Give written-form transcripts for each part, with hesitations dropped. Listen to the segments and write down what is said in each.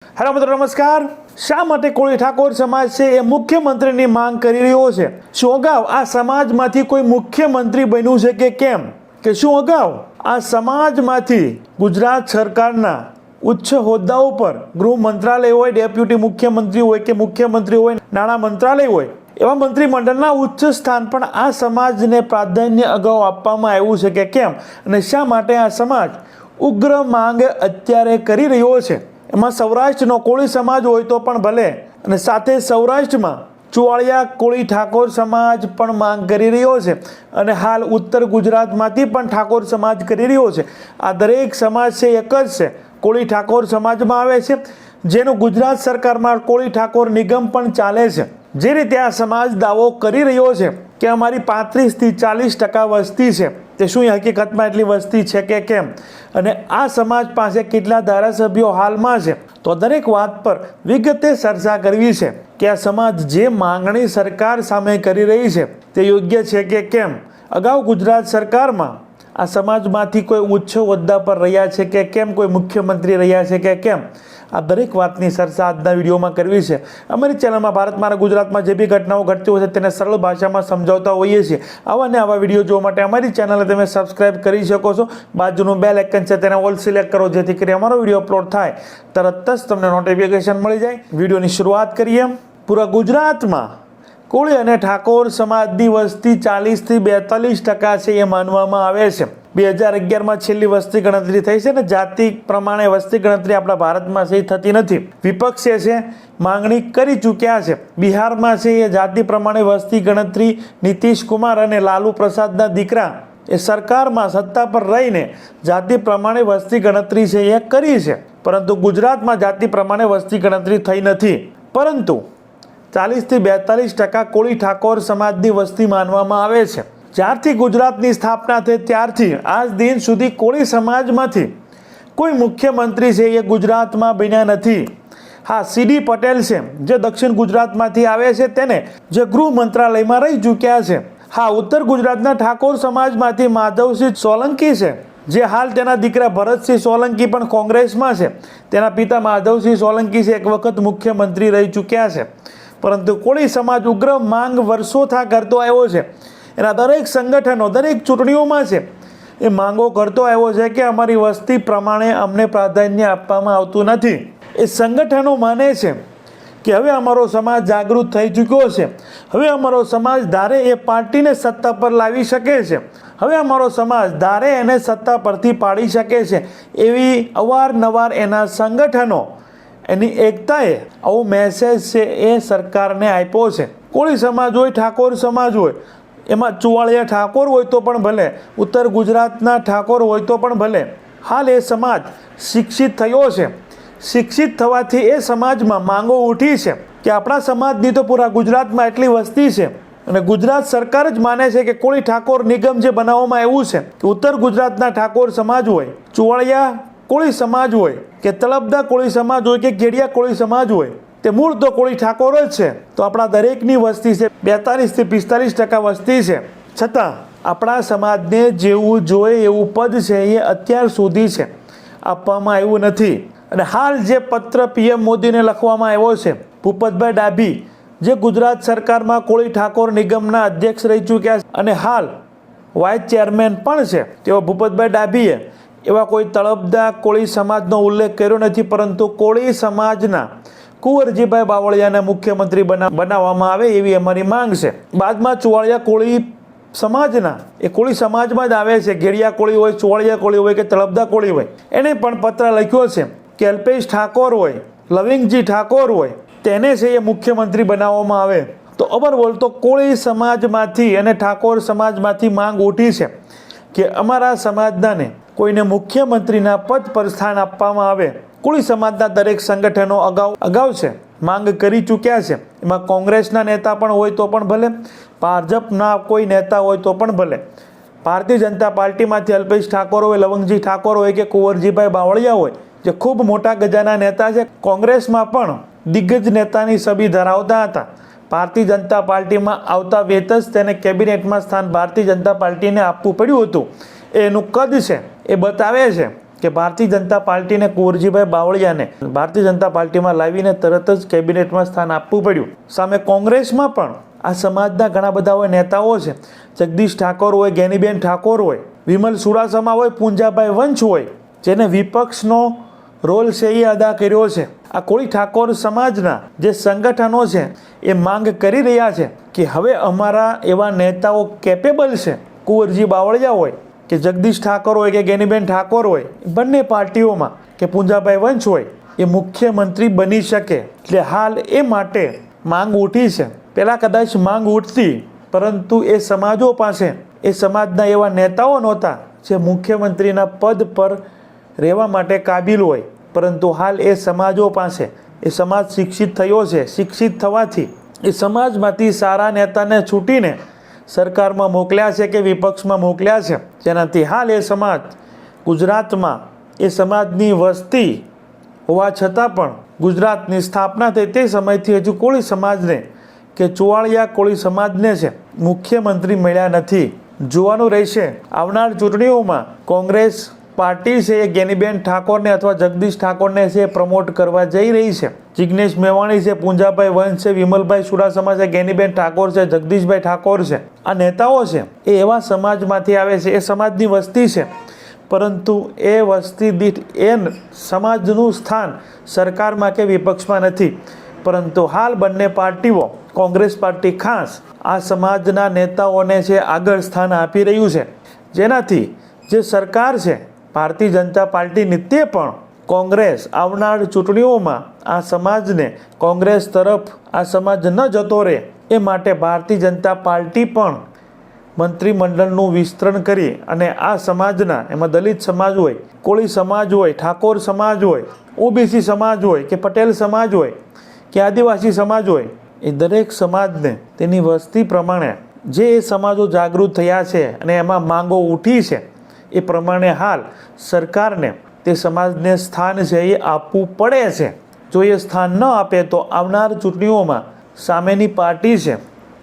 Hello મિત્રો નમસ્કાર। શા માટે કોળી ઠાકોર સમાજ છે એ મુખ્યમંત્રીની માંગ કરી રહ્યો છે? શું અગાઉ આ સમાજમાંથી કોઈ મુખ્યમંત્રી બન્યું છે કે કેમ? કે શું અગાઉ આ સમાજમાંથી ગુજરાત સરકારના ઉચ્ચ હોદ્દાઓ પર ગૃહ મંત્રાલય હોય, ડેપ્યુટી મુખ્યમંત્રી હોય કે મુખ્યમંત્રી હોય, નાણાં મંત્રાલય હોય, એવા મંત્રીમંડળના ઉચ્ચ સ્થાન પણ આ સમાજને પ્રાધાન્ય અગાઉ આપવામાં આવ્યું છે કે કેમ? અને શા માટે આ સમાજ ઉગ્ર માંગ અત્યારે કરી રહ્યો છે? એમાં સૌરાષ્ટ્રનો કોળી સમાજ હોય તો પણ ભલે, અને સાથે સૌરાષ્ટ્રમાં ચુવાળિયા કોળી ઠાકોર સમાજ પણ માંગ કરી રહ્યો છે, અને હાલ ઉત્તર ગુજરાતમાંથી પણ ઠાકોર સમાજ કરી રહ્યો છે। આ દરેક સમાજ છે એક જ છે, કોળી ઠાકોર સમાજમાં આવે છે, જેનું ગુજરાત સરકારમાં કોળી ઠાકોર નિગમ પણ ચાલે છે। જે રીતે આ સમાજ દાવો કરી રહ્યો છે કે અમારી 35 થી 40% વસ્તી છે, તે શું એ હકીકતમાં એટલી વસ્તી છે કે કેમ? અને આ સમાજ પાસે કેટલા ધારાસભ્યો હાલમાં છે? તો દરેક વાત પર વિગતે ચર્ચા કરવી છે કે આ સમાજ જે માંગણી સરકાર સામે કરી રહી છે તે યોગ્ય છે કે કેમ? અગાઉ ગુજરાત સરકારમાં આ સમાજમાંથી કોઈ ઉચ્ચ હોદ્દા પર રહ્યા છે કે કેમ? કોઈ મુખ્યમંત્રી રહ્યા છે કે કેમ? આ દરેક વાતની ચર્ચા આજના વિડીયોમાં કરવી છે। અમારી ચેનલમાં ભારતમાં અને ગુજરાતમાં જે બી ઘટનાઓ ઘટતી હોય છે તેને સરળ ભાષામાં સમજાવતા હોઈએ છીએ। આવા ને આવા વિડીયો જોવા માટે અમારી ચેનલને તમે સબસ્ક્રાઇબ કરી શકો છો। બાજુનું બેલ આઇકન છે તેને ઓલ સિલેક્ટ કરો, જેથી કરી અમારો વિડીયો અપલોડ થાય તરત જ તમને નોટિફિકેશન મળી જાય। વિડીયોની શરૂઆત કરીએ। પૂરા ગુજરાતમાં કોળી અને ઠાકોર સમાજની વસ્તી 40 થી 42% છે એ માનવામાં આવે છે। 2011માં છેલ્લી વસ્તી ગણતરી થઈ છે ને જાતિ પ્રમાણે વસ્તી ગણતરી આપણા ભારતમાં છે થતી નથી। વિપક્ષે છે માંગણી કરી ચૂક્યા છે। બિહારમાં છે એ જાતિ પ્રમાણે વસ્તી ગણતરી નીતિશ કુમાર અને લાલુ પ્રસાદના દીકરા એ સરકારમાં સત્તા પર રહીને જાતિ પ્રમાણે વસ્તી ગણતરી છે એ કરી છે, પરંતુ ગુજરાતમાં જાતિ પ્રમાણે વસ્તી ગણતરી થઈ નથી। પરંતુ 40 થી 42% કોળી ઠાકોર સમાજની વસ્તી માનવામાં આવે છે। જ્યારથી ગુજરાતની સ્થાપના થઈ ત્યારથી આજ દિન સુધી કોળી સમાજમાંથી કોઈ મુખ્યમંત્રી છે એ ગુજરાતમાં બન્યા નથી। હા, સીડી પટેલ છે જે દક્ષિણ ગુજરાતમાંથી આવે છે, તેને જે ગૃહ મંત્રાલયમાં રહી ચૂક્યા છે। હા, ઉત્તર ગુજરાતના ઠાકોર સમાજમાંથી માધવસિંહ સોલંકી છે, જે હાલ તેના દીકરા ભરતસિંહ સોલંકી પણ કોંગ્રેસમાં છે। તેના પિતા માધવસિંહ સોલંકી છે એક વખત મુખ્યમંત્રી રહી ચૂક્યા છે, પરંતુ કોળી સમાજ ઉગ્ર માંગ વર્ષોથી કરતો આવ્યો છે। એના દરેક સંગઠનો દરેક ચૂંટણીઓમાં છે એ માંગો કરતો આવ્યો છે કે અમારી વસ્તી પ્રમાણે અમને પ્રાધાન્ય આપવામાં આવતું નથી। એ સંગઠનો માને છે કે હવે અમારો સમાજ જાગૃત થઈ ચૂક્યો છે, હવે અમારો સમાજ ધારે એ પાર્ટીને સત્તા પર લાવી શકે છે, હવે અમારો સમાજ ધારે એને સત્તા પરથી પાડી શકે છે। એવી અવારનવાર એના સંગઠનો એની એકતાએ આવો મેસેજ છે એ સરકારને આપ્યો છે। કોળી સમાજ હોય, ઠાકોર સમાજ હોય, એમાં ચુવાળિયા ઠાકોર હોય તો પણ ભલે, ઉત્તર ગુજરાતના ઠાકોર હોય તો પણ ભલે, હાલ એ સમાજ શિક્ષિત થયો છે। શિક્ષિત થવાથી એ સમાજમાં માંગો ઉઠી છે કે આપણા સમાજની તો પૂરા ગુજરાતમાં એટલી વસ્તી છે, અને ગુજરાત સરકાર જ માને છે કે કોળી ઠાકોર નિગમ જે બનાવવામાં આવ્યું છે કે ઉત્તર ગુજરાતના ઠાકોર સમાજ હોય, ચુવાળિયા કોળી સમાજ હોય કે તળપદા કોળી સમાજ હોય કે ગેડિયા કોળી સમાજ હોય, તે મૂળ તો કોળી ઠાકોર જ છે। તો આપણા દરેકની વસ્તી છે 42 થી 45% વસ્તી છે, છતાં આપણા સમાજને જેવું જોઈએ એવું પદ છે એ અત્યાર સુધી છે આપવામાં આવ્યું નથી। અને હાલ જે પત્ર પીએમ મોદીને લખવામાં આવ્યો છે, ભૂપતભાઈ ડાભી જે ગુજરાત સરકારમાં કોળી ઠાકોર નિગમના અધ્યક્ષ રહી ચૂક્યા છે અને હાલ વાઇસ ચેરમેન પણ છે, તેવા ભૂપતભાઈ ડાભીએ એવા કોઈ તળપદા કોળી સમાજનો ઉલ્લેખ કર્યો નથી, પરંતુ કોળી સમાજના કુંવરજીભાઈ બાવળિયાને મુખ્યમંત્રી બનાવવામાં આવે એવી અમારી માંગ છે। બાદમાં ચુવાળિયા કોળી સમાજના એ કોળી સમાજમાં જ આવે છે, ગેડિયા કોળી હોય, ચુવાળિયા કોળી હોય કે તળપદા કોળી હોય, એને પણ પત્ર લખ્યો છે કે અલ્પેશ ઠાકોર હોય, લવિંગજી ઠાકોર હોય, તેને છે એ મુખ્યમંત્રી બનાવવામાં આવે। તો અવરઓલ તો કોળી સમાજમાંથી અને ઠાકોર સમાજમાંથી માંગ ઉઠી છે કે અમારા સમાજનાને કોઈને મુખ્યમંત્રીના પદ પર સ્થાન આપવામાં આવે। કોળી સમાજના દરેક સંગઠનો અગાઉ છે માંગ કરી ચૂક્યા છે। એમાં કોંગ્રેસના નેતા પણ હોય તો પણ ભલે, ભાજપના કોઈ નેતા હોય તો પણ ભલે, ભારતીય જનતા પાર્ટીમાંથી અલ્પેશ ઠાકોર હોય, લવંગજી ઠાકોર હોય કે કુંવરજીભાઈ બાવળિયા હોય, જે ખૂબ મોટા ગજાના નેતા છે, કોંગ્રેસમાં પણ દિગ્ગજ નેતાની છબી ધરાવતા હતા। ભારતીય જનતા પાર્ટીમાં આવતા વેત જ તેને કેબિનેટમાં સ્થાન ભારતીય જનતા પાર્ટીને આપવું પડ્યું હતું। એનું કદ છે એ બતાવે છે કે ભારતીય જનતા પાર્ટીને કુંવરજીભાઈ બાવળિયાને ભારતીય જનતા પાર્ટીમાં લાવીને તરત જ કેબિનેટમાં સ્થાન આપવું પડ્યું. સામે કોંગ્રેસમાં પણ આ સમાજના ઘણા બધા નેતાઓ છે. જગદીશ ઠાકોર હોય, ગેનીબેન ઠાકોર હોય, વિમલ ચુડાસમા હોય, પૂંજાભાઈ વંશ હોય, જેને વિપક્ષનો રોલ છે એ અદા કર્યો છે. આ કોળી ઠાકોર સમાજના જે સંગઠનો છે એ માંગ કરી રહ્યા છે કે હવે અમારા એવા નેતાઓ કેપેબલ છે, કુંવરજી બાવળિયા હોય કે જગદીશ ઠાકોર હોય કે ગેનીબેન ઠાકોર હોય, બંને પાર્ટીઓમાં કે પૂંજાભાઈ વંશ હોય, એ મુખ્યમંત્રી બની શકે. એટલે હાલ એ માટે માંગ ઉઠી છે. પહેલાં કદાચ માંગ ઉઠતી, પરંતુ એ સમાજો પાસે એ સમાજના એવા નેતાઓ નહોતા જે મુખ્યમંત્રીના પદ પર રહેવા માટે કાબિલ હોય. પરંતુ હાલ એ સમાજો પાસે એ સમાજ શિક્ષિત થયો છે. શિક્ષિત થવાથી એ સમાજમાંથી સારા નેતાને છૂટીને સરકારમાં મોકલ્યા છે કે વિપક્ષમાં મોકલ્યા છે, જેનાથી હાલ એ સમાજ ગુજરાતમાં એ સમાજની વસ્તી હોવા છતાં પણ ગુજરાતની સ્થાપના થઈ તે સમયથી હજુ કોળી સમાજને કે ચુવાળિયા કોળી સમાજને છે મુખ્યમંત્રી મળ્યા નથી. જોવાનું રહેશે આવનાર ચૂંટણીઓમાં કોંગ્રેસ પાર્ટી છે એ ગેનીબેન ઠાકોરને અથવા જગદીશ ઠાકોરને છે પ્રમોટ કરવા જઈ રહી છે. જિગ્નેશ મેવાણી છે, પૂંજાભાઈ વંશ છે, વિમલભાઈ ચુડાસમા છે, ગેનીબેન ઠાકોર છે, જગદીશભાઈ ઠાકોર છે. આ નેતાઓ છે એ એવા સમાજમાંથી આવે છે, એ સમાજની વસ્તી છે, પરંતુ એ વસ્તી દીઠ એ સમાજનું સ્થાન સરકારમાં કે વિપક્ષમાં નથી. પરંતુ હાલ બંને પાર્ટીઓ, કોંગ્રેસ પાર્ટી ખાસ આ સમાજના નેતાઓને છે આગળ સ્થાન આપી રહ્યું છે, જેનાથી જે સરકાર છે ભારતીય જનતા પાર્ટીની તે પણ કોંગ્રેસ આવનાર ચૂંટણીઓમાં આ સમાજને કોંગ્રેસ તરફ આ સમાજ ન જતો રહે એ માટે ભારતીય જનતા પાર્ટી પણ મંત્રીમંડળનું વિસ્તરણ કરી અને આ સમાજના, એમાં દલિત સમાજ હોય, કોળી સમાજ હોય, ઠાકોર સમાજ હોય, ઓબીસી સમાજ હોય કે પટેલ સમાજ હોય કે આદિવાસી સમાજ હોય, એ દરેક સમાજને તેની વસ્તી પ્રમાણે જે એ સમાજો જાગૃત થયા છે અને એમાં માંગો ઉઠી છે એ પ્રમાણે હાલ સરકારને તે સમાજને સ્થાન છે એ આપવું પડે છે. જો એ સ્થાન ન આપે તો આવનાર ચૂંટણીઓમાં સામેની પાર્ટી છે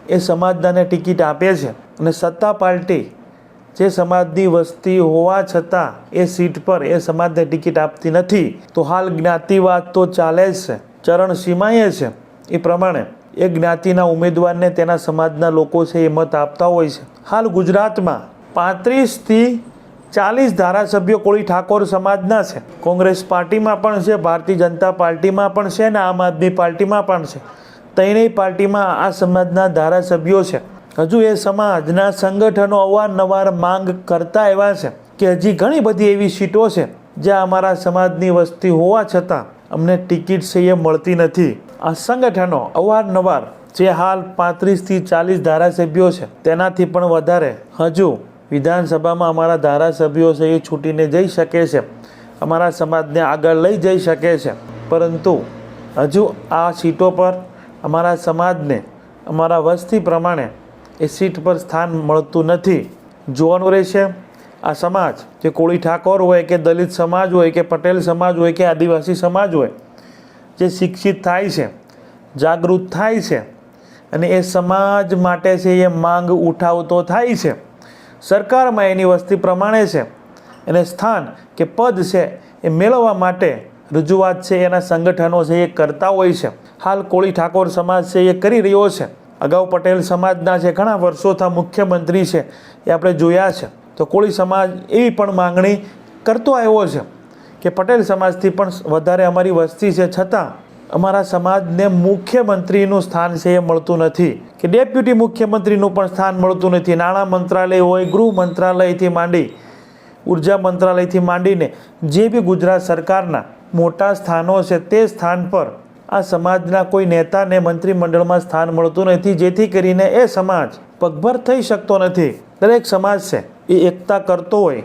એ સમાજને ટિકિટ આપે છે અને સત્તા પાર્ટી જે સમાજની વસ્તી હોવા છતાં એ સીટ પર એ સમાજને ટિકિટ આપતી નથી. તો હાલ જ્ઞાતિવાદ તો ચાલે જ છે, ચરણ સીમાએ છે. એ પ્રમાણે એ જ્ઞાતિના ઉમેદવારને તેના સમાજના લોકો છે એ મત આપતા હોય છે. હાલ ગુજરાતમાં 35થી 40 ધારાસભ્યો કોળી ઠાકોર સમાજના છે. કોંગ્રેસ પાર્ટીમાં પણ છે, ભારતીય જનતા પાર્ટીમાં પણ છે ને આમ આદમી પાર્ટીમાં પણ છે. ત્રણેય પાર્ટીમાં આ સમાજના ધારાસભ્યો છે. હજુ એ સમાજના સંગઠનો અવારનવાર માંગ કરતા એવા છે કે હજી ઘણી બધી એવી સીટો છે જ્યાં અમારા સમાજની વસ્તી હોવા છતાં અમને ટિકિટ છે એ મળતી નથી. આ સંગઠનો અવારનવાર જે હાલ 35થી 40 ધારાસભ્યો છે તેનાથી પણ વધારે હજુ વિધાનસભામાં અમારા ધારાસભ્યો છે એ છૂટીને જઈ શકે છે, અમારા સમાજને આગળ લઈ જઈ શકે છે. પરંતુ હજુ આ સીટો પર અમારા સમાજને અમારા વસ્તી પ્રમાણે એ સીટ પર સ્થાન મળતું નથી. જોવાનું રહેશે આ સમાજ જે કોળી ઠાકોર હોય કે દલિત સમાજ હોય કે પટેલ સમાજ હોય કે આદિવાસી સમાજ હોય, જે શિક્ષિત થાય છે, જાગૃત થાય છે અને એ સમાજ માટે છે એ માંગ ઉઠાવતો થાય છે, સરકારમાં એની વસ્તી પ્રમાણે છે એને સ્થાન કે પદ છે એ મેળવવા માટે રજૂઆત છે એના સંગઠનો છે એ કરતા હોય છે. હાલ કોળી ઠાકોર સમાજ છે એ કરી રહ્યો છે. અગાઉ પટેલ સમાજના છે ઘણા વર્ષોથી મુખ્યમંત્રી છે એ આપણે જોયા છે. તો કોળી સમાજ એવી પણ માંગણી કરતો આવ્યો છે કે પટેલ સમાજથી પણ વધારે અમારી વસ્તી છે છતાં અમારા સમાજને મુખ્યમંત્રીનું સ્થાન છે એ મળતું નથી કે ડેપ્યુટી મુખ્યમંત્રીનું પણ સ્થાન મળતું નથી. નાણાં મંત્રાલય હોય, ગૃહ મંત્રાલયથી માંડી ઉર્જા મંત્રાલયથી માંડીને જે બી ગુજરાત સરકારના મોટા સ્થાનો છે તે સ્થાન પર આ સમાજના કોઈ નેતાને મંત્રીમંડળમાં સ્થાન મળતું નથી, જેથી કરીને એ સમાજ પગભર થઈ શકતો નથી. દરેક સમાજ છે એ એકતા કરતો હોય,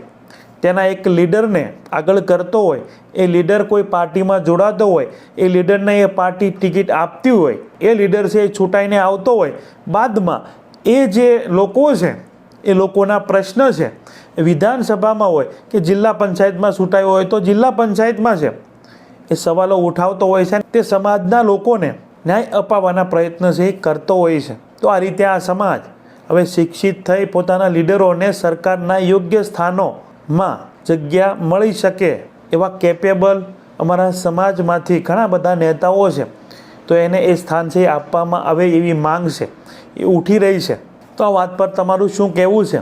તેના એક લીડરને આગળ કરતો હોય, એ લીડર કોઈ પાર્ટીમાં જોડાતો હોય, એ લીડરને એ પાર્ટી ટિકિટ આપતી હોય, એ લીડર છે એ છૂટાઈને આવતો હોય, બાદમાં એ જે લોકો છે એ લોકોના પ્રશ્ન છે એ વિધાનસભામાં હોય કે જિલ્લા પંચાયતમાં છૂટાયો હોય તો જિલ્લા પંચાયતમાં છે એ સવાલો ઉઠાવતો હોય છે. તે સમાજના લોકોને ન્યાય અપાવવાના પ્રયત્ન છે એ કરતો હોય છે. તો આ રીતે આ સમાજ હવે શિક્ષિત થઈ પોતાના લીડરોને સરકારના યોગ્ય સ્થાનોમાં જગ્યા મળી શકે એવા કેપેબલ અમારા સમાજમાંથી ઘણા બધા નેતાઓ છે, તો એને એ સ્થાન છે એ આપવામાં આવે એવી માંગ છે, એ ઉઠી રહી છે. તો આ વાત પર તમારું શું કહેવું છે?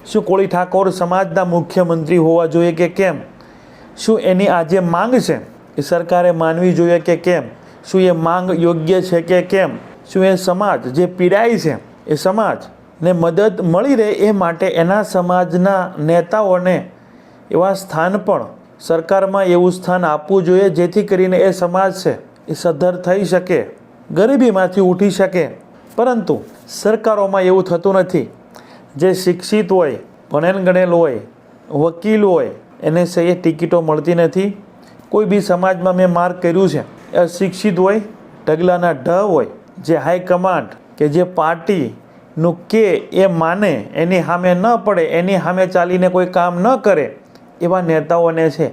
શું કોળી ઠાકોર સમાજના મુખ્યમંત્રી હોવા જોઈએ કે કેમ? શું એની આ જે માંગ છે એ સરકારે માનવી જોઈએ કે કેમ? શું એ માંગ યોગ્ય છે કે કેમ? શું એ સમાજ જે પીડાય છે એ સમાજને મદદ મળી રહે એ માટે એના સમાજના નેતાઓને એવા સ્થાન પણ સરકારમાં એવું સ્થાન આપવું જોઈએ જેથી કરીને એ સમાજ છે એ સદ્ધર થઈ શકે, ગરીબીમાંથી ઉઠી શકે. પરંતુ સરકારોમાં એવું થતું નથી. જે શિક્ષિત હોય, ભણેલ ગણેલ હોય, વકીલ હોય, એને સહી ટિકિટો મળતી નથી. કોઈ બી સમાજમાં મેં માર્ક કર્યું છે, અશિક્ષિત હોય, ઢગલાના ઢ હોય, જે હાઈકમાન્ડ કે જે પાર્ટીનું કે એ માને, એની સામે ન પડે, એની સામે ચાલીને કોઈ કામ ન કરે એવા નેતાઓને છે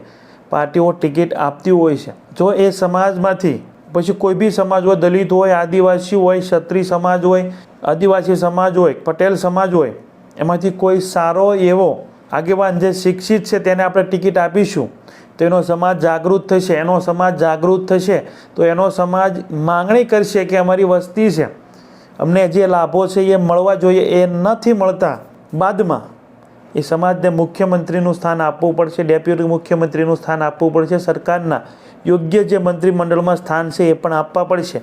પાર્ટીઓ ટિકિટ આપતી હોય છે. જો એ સમાજમાંથી પછી કોઈ બી સમાજ હોય, દલિત હોય, આદિવાસી હોય, ક્ષત્રિય સમાજ હોય, આદિવાસી સમાજ હોય, પટેલ સમાજ હોય, એમાંથી કોઈ સારો એવો આગેવાન જે શિક્ષિત છે તેને આપણે ટિકિટ આપીશું તો એનો સમાજ જાગૃત થશે. એનો સમાજ જાગૃત થશે તો એનો સમાજ માંગણી કરશે કે અમારી વસ્તી છે, અમને જે લાભો છે એ મળવા જોઈએ, એ નથી મળતા. બાદમાં એ સમાજને મુખ્યમંત્રીનું સ્થાન આપવું પડશે, ડેપ્યુટી મુખ્યમંત્રીનું સ્થાન આપવું પડશે, સરકારના યોગ્ય જે મંત્રીમંડળમાં સ્થાન છે એ પણ આપવા પડશે.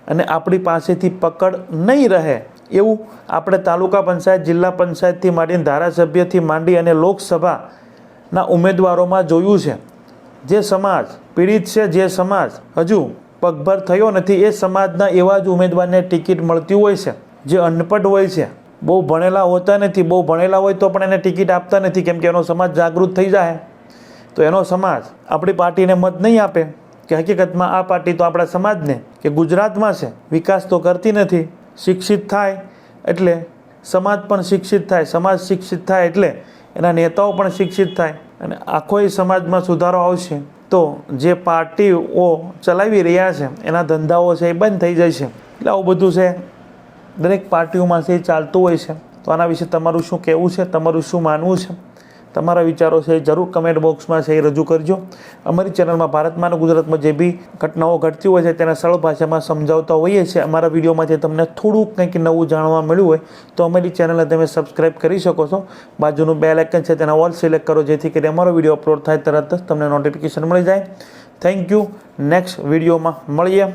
અને આપણી પાસેથી પકડ નહીં રહે એવું આપણે તાલુકા પંચાયત, જિલ્લા પંચાયતથી માંડીને ધારાસભ્યથી માંડી અને લોકસભાના ઉમેદવારોમાં જોયું છે. જે સમાજ પીડિત છે, જે સમાજ હજુ પગભર થયો નથી, એ સમાજના એવા જ ઉમેદવારને ટિકિટ મળતી હોય છે. જે અનપઢ હોય છે, બહુ ભણેલા હોતા નથી, બહુ ભણેલા હોય તો પણ એને ટિકિટ આપતા નથી, કેમ કે એનો સમાજ જાગૃત થઈ જાય તો એનો સમાજ આપણી પાર્ટીને મત નહીં આપે. કે હકીકતમાં આ પાર્ટી તો આપણા સમાજને કે ગુજરાતમાં છે વિકાસ તો કરતી નથી. શિક્ષિત થાય એટલે સમાજ પણ શિક્ષિત થાય, સમાજ શિક્ષિત થાય એટલે એના નેતાઓ પણ શિક્ષિત થાય અને આખો સમાજમાં સુધારો આવશે. તો જે પાર્ટીઓ ચલાવી રહ્યા છે એના ધંધાઓ છે એ બંધ થઈ જાય છે. એટલે આવું બધું છે દરેક પાર્ટીઓમાં છે એ ચાલતું હોય છે. તો આના વિશે તમારું શું કહેવું છે, તમારું શું માનવું છે? તમારા વિચારો છે એ જરૂર કમેન્ટ બોક્સમાં છે એ રજૂ કરજો. અમારી ચેનલમાં ભારતમાં અને ગુજરાતમાં જે બી ઘટનાઓ ઘટતી હોય છે તેને સરળ ભાષામાં સમજાવતા હોઈએ છીએ. અમારા વિડીયોમાંથી તમને થોડુંક કંઈક નવું જાણવા મળ્યું હોય તો અમારી ચેનલને તમે સબસ્ક્રાઈબ કરી શકો છો. બાજુનું બેલ આઇકન છે તેના ઓલ સિલેક્ટ કરો જેથી કરીને અમારો વિડીયો અપલોડ થાય તરત જ તમને નોટિફિકેશન મળી જાય. Thank you. નેક્સ્ટ વિડીયોમાં મળીએ.